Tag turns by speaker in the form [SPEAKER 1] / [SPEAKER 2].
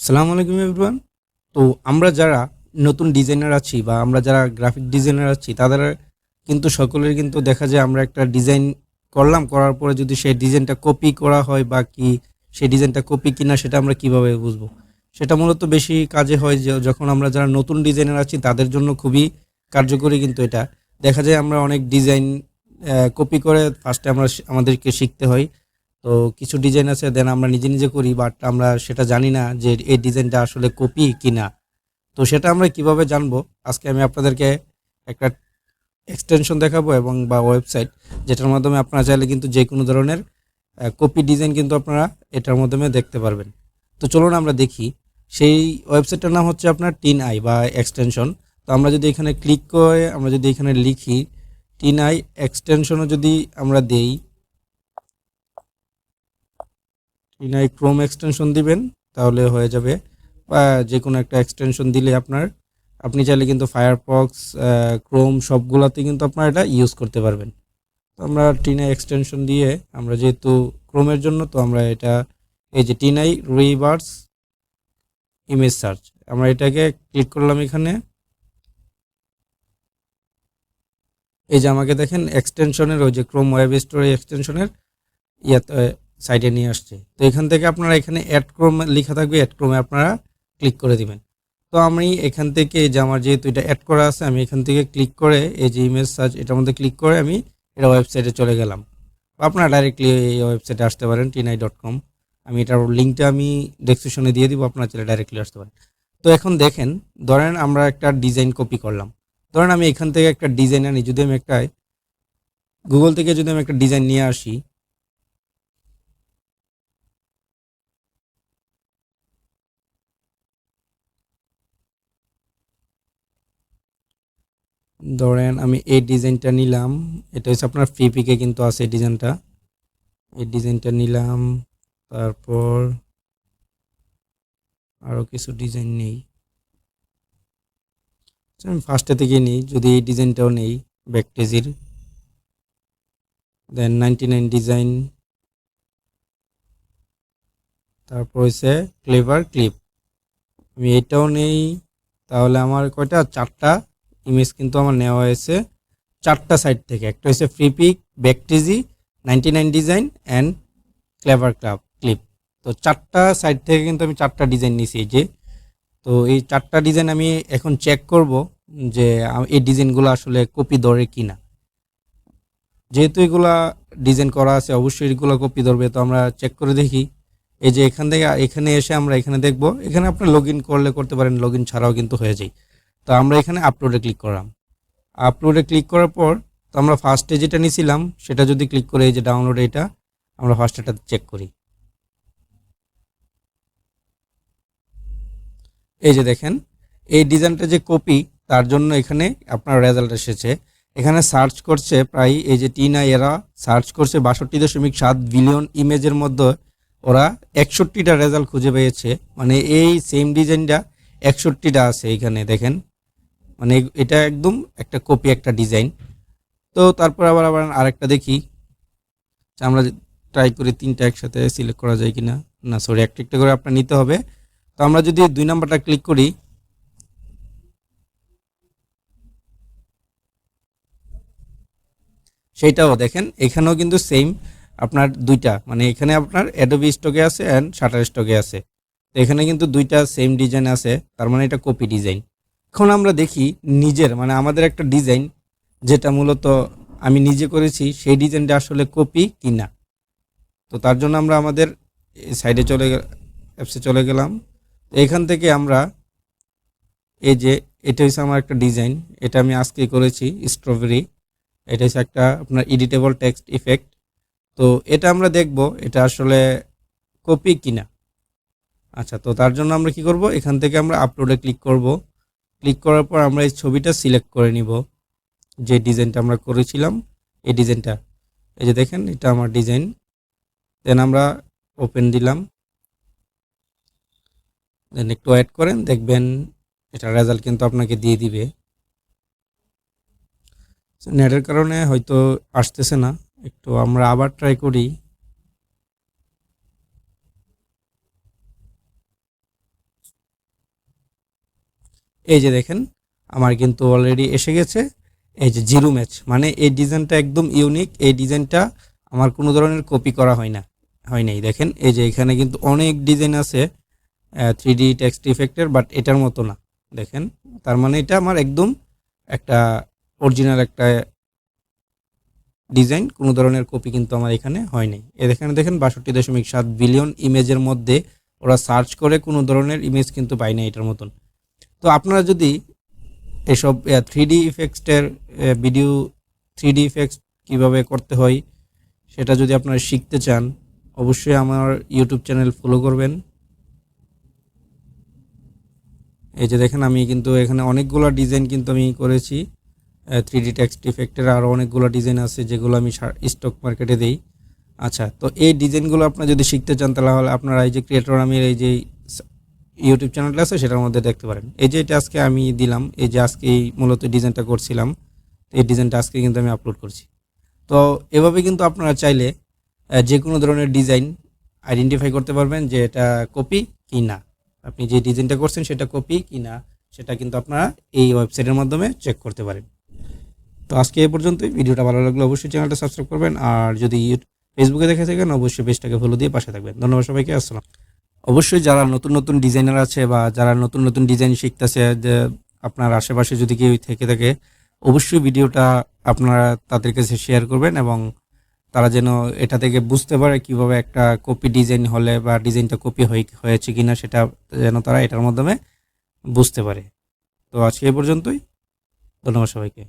[SPEAKER 1] আসসালামু আলাইকুম এভরিওয়ান। তো আমরা যারা নতুন ডিজাইনার আছি বা আমরা যারা গ্রাফিক ডিজাইনার আছি তাদের কিন্তু সকলের কিন্তু দেখা যায় আমরা একটা ডিজাইন করার পরে যদি সেই ডিজাইনটা কপি করা হয় বা কি সেই ডিজাইনটা কপি কিনা সেটা আমরা কিভাবে বুঝবো। সেটা মূলত বেশি কাজে হয় যে যখন আমরা যারা নতুন ডিজাইনার আছি তাদের জন্য খুবই কার্যকরী। কিন্তু এটা দেখা যায় আমরা অনেক ডিজাইন কপি করে ফার্স্টে আমাদেরকে শিখতে হয়। তো কিছু ডিজাইন আছে দেন আমরা নিজে নিজে করি, বাট আমরা সেটা জানি না যে এই ডিজাইনটা আসলে কপি কিনা। তো সেটা আমরা কিভাবে জানবো, আজকে আমি আপনাদেরকে একটা এক্সটেনশন দেখাবো এবং বা ওয়েবসাইট যেটার মাধ্যমে আপনারা চাইলে কিন্তু যে কোনো ধরনের কপি ডিজাইন কিন্তু আপনারা এটার মাধ্যমে দেখতে পারবেন। তো চলুন আমরা দেখি। সেই ওয়েবসাইটটার নাম হচ্ছে আপনার টিন আই বা এক্সটেনশন। তো আমরা যদি এখানে ক্লিক করে আমরা যদি এখানে লিখি টিন আই এক্সটেনশনও যদি আমরা দেই, ইনাই ক্রোম এক্সটেনশন দিবেন তাহলে হয়ে যাবে, বা যে কোনো একটা এক্সটেনশন দিলে আপনি চাইলে কিন্তু ফায়ারফক্স, ক্রোম সবগুলোতে কিন্তু আপনারা এটা ইউজ করতে পারবেন। তো আমরা টিনাই এক্সটেনশন দিয়ে আমরা যেহেতু ক্রোমের জন্য তো আমরা এটা এই যে টিনাই রিভার্স ইমেজ সার্চ আমরা এটাকে ক্লিক করলাম। এখানে এই যে আমাকে দেখেন এক্সটেনশনের ওই যে ক্রোম ওয়েব স্টোর এক্সটেনশনের ইয়াতে সাইডে নিয়ে আসছে। তো এখান থেকে আপনারা এখানে অ্যাড ক্রোম লেখা থাকবে, অ্যাড ক্রোমে আপনারা ক্লিক করে দিবেন। তো আমি এখান থেকে যে আমার যেহেতু এটা অ্যাড করা আছে আমি এখান থেকে ক্লিক করে এই যে ইমেজ সার্চ এটার মধ্যে ক্লিক করে আমি এটা ওয়েবসাইটে চলে গেলাম। আপনারা ডাইরেক্টলি এই ওয়েবসাইটে আসতে পারেন tinai.com। আমি এটার লিঙ্কটা আমি ডেসক্রিপশনে দিয়ে দিব, আপনারা চাইলে ডাইরেক্টলি আসতে পারেন। তো এখন দেখেন, ধরেন আমরা একটা ডিজাইন কপি করলাম। ধরেন আমি এখান থেকে একটা ডিজাইন আনি, যদি আমি একটা গুগল থেকে যদি আমি একটা ডিজাইন নিয়ে আসি, ধরেন আমি এই ডিজাইনটা নিলাম। এটা হচ্ছে আপনার ফ্রিপিকে কিন্তু আছে এই ডিজাইনটা। এই ডিজাইনটা নিলাম, তারপর আরও কিছু ডিজাইন নেই। আমি ফার্স্টে থেকে নিই, যদি এই ডিজাইনটাও নেই ব্যাকটেজির, দেন 99 ডিজাইন, তারপর হচ্ছে ক্লেভার ক্লিপ, আমি এটাও নেই। তাহলে আমার কয়টা, চারটা ইমেজ কিন্তু আমার নেওয়া হয়েছে চারটা সাইট থেকে। একটা হচ্ছে Freepik, Vecteezy, 99 design and clever clip. তো চারটা সাইট থেকে কিন্তু আমি চারটা ডিজাইন নিয়েছি এই যে। তো এই চারটা ডিজাইন আমি এখন চেক করব যে এই ডিজাইনগুলো আসলে কপি ধরে কিনা। যেহেতু এগুলা ডিজাইন করা আছে অবশ্যই এগুলো কপি ধরবে। তো আমরা চেক করে দেখি। এই যে এখান থেকে এখানে এসে আমরা এখানে দেখব, এখানে আপনি লগ ইন করলে করতে পারেন, লগ ইন ছাড়াও কিন্তু হয়ে যায়। তো আমরা এখানে আপলোডে ক্লিক করলাম। আপলোডে ক্লিক করার পর তো আমরা ফার্স্টে যেটা নিয়েছিলাম সেটা যদি ক্লিক করে এই যে ডাউনলোড, এটা আমরা ফার্স্ট এটা চেক করি। এই যে দেখেন এই ডিজাইনটা যে কপি, তার জন্য এখানে আপনার রেজাল্ট এসেছে। এখানে সার্চ করছে প্রায় এই যে টিনা, এরা সার্চ করছে 62.7 বিলিয়ন ইমেজের মধ্যে ওরা 61টা রেজাল্ট খুঁজে পেয়েছে। মানে এই সেম ডিজাইনটা 61টা আছে এখানে দেখেন। মানে এটা একদম একটা কপি, একটা ডিজাইন। তো তারপর আবার আবার আরেকটা দেখি, আমরা ট্রাই করি তিনটা একসাথে সিলেক্ট করা যায় কিনা। না সরি, একটা একটা করে আপনার নিতে হবে। তো আমরা যদি 2 নাম্বারটা ক্লিক করি, সেইটাও দেখেন এখানেও কিন্তু সেম আপনার দুইটা, মানে এখানে আপনার অ্যাডোবি স্টকে আছে অ্যান্ড শাটার স্টকে আছে। তো এখানে কিন্তু দুইটা সেম ডিজাইন আছে, তার মানে এটা কপি ডিজাইন। এখন আমরা দেখি নিজের, মানে আমাদের একটা ডিজাইন যেটা মূলত আমি নিজে করেছি সেই ডিজাইনটা আসলে কপি কিনা। তো তার জন্য আমরা আমাদের সাইডে অ্যাপসে চলে গেলাম। এখান থেকে আমরা এই যে এটা হচ্ছে আমার একটা ডিজাইন, এটা আমি আজকে করেছি স্ট্রবেরি। এটা হচ্ছে একটা আপনার এডিটেবল টেক্সট ইফেক্ট। তো এটা আমরা দেখব এটা আসলে কপি কিনা। আচ্ছা, তো তার জন্য আমরা কি করব, এখান থেকে আমরা আপলোডে ক্লিক করব। ক্লিক করার পর আমরা এই ছবিটা সিলেক্ট করে নিব, যে ডিজাইনটা আমরা করেছিলাম এই ডিজাইনটা। এই যে দেখেন এটা আমার ডিজাইন। দেন আমরা ওপেন দিলাম, দেন একটু ওয়েট করেন, দেখবেন এটা রেজাল্ট কিন্তু আপনাকে দিয়ে দিবে। নেটের কারণে হয়তো আসতেছে না, একটু আমরা আবার ট্রাই করি। এই যে দেখেন আমার কিন্তু অলরেডি এসে গেছে এই যে জিরো ম্যাচ, মানে এই ডিজাইনটা একদম ইউনিক। এই ডিজাইনটা আমার কোনো ধরনের কপি করা হয় নাই। দেখেন এই যে এখানে কিন্তু অনেক ডিজাইন আছে 3D টেক্সট ইফেক্টের, বাট এটার মতো না। দেখেন তার মানে এটা আমার একদম একটা অরিজিনাল একটা ডিজাইন, কোনো ধরনের কপি কিন্তু আমার এখানে হয় নাই। এখানে দেখেন ৬২.৭ বিলিয়ন ইমেজের মধ্যে ওরা সার্চ করে কোনো ধরনের ইমেজ কিন্তু পায় না এটার মতন। তো আপনারা যদি এসব 3D ইফেক্টের ভিডিও 3D ইফেক্টস কীভাবে করতে হয় সেটা যদি আপনারা শিখতে চান, অবশ্যই আমার ইউটিউব চ্যানেল ফলো করবেন। এই যে দেখেন আমি কিন্তু এখানে অনেকগুলো ডিজাইন কিন্তু আমি করেছি 3D টেক্সট ইফেক্টের, আরও অনেকগুলো ডিজাইন আছে যেগুলো আমি স্টক মার্কেটে দেই। আচ্ছা, তো এই ডিজাইনগুলো আপনারা যদি শিখতে চান তাহলে আপনারা এই যে ক্রিয়েটর আমির এই যে ইউটিউব চ্যানেলটা আছে সেটার মধ্যে দেখতে পারেন। এই যে এটা আজকে আমি দিলাম, এই যে আজকে মূলত ডিজাইনটা করছিলাম, এই ডিজাইনটা আজকে কিন্তু আমি আপলোড করছি। তো এভাবে কিন্তু আপনারা চাইলে যে কোনো ধরনের ডিজাইন আইডেন্টিফাই করতে পারবেন যে এটা কপি কি না। আপনি যে ডিজাইনটা করছেন সেটা কপি কি না সেটা কিন্তু আপনারা এই ওয়েবসাইটের মাধ্যমে চেক করতে পারেন। তো আজকে এই পর্যন্তই। ভিডিওটা ভালো লাগলে অবশ্যই চ্যানেলটা সাবস্ক্রাইব করবেন, আর যদি ফেসবুকে দেখে থাকেন অবশ্যই পেজটাকে ফলো দিয়ে পাশে থাকবেন। ধন্যবাদ সবাইকে, আসসালাম। অবশ্যই যারা নতুন নতুন ডিজাইনার আছে বা যারা নতুন নতুন ডিজাইন শিখতেছে, যে আপনার আশেপাশে যদি কেউ থেকে থাকে অবশ্যই ভিডিওটা আপনারা তাদের কাছে শেয়ার করবেন, এবং তারা যেন এটা থেকে বুঝতে পারে কিভাবে একটা কপি ডিজাইন হলে বা ডিজাইনটা কপি হয়েছে কিনা সেটা যেন তারা এটার মাধ্যমে বুঝতে পারে। তো আজকে এই পর্যন্তই। ধন্যবাদ সবাইকে।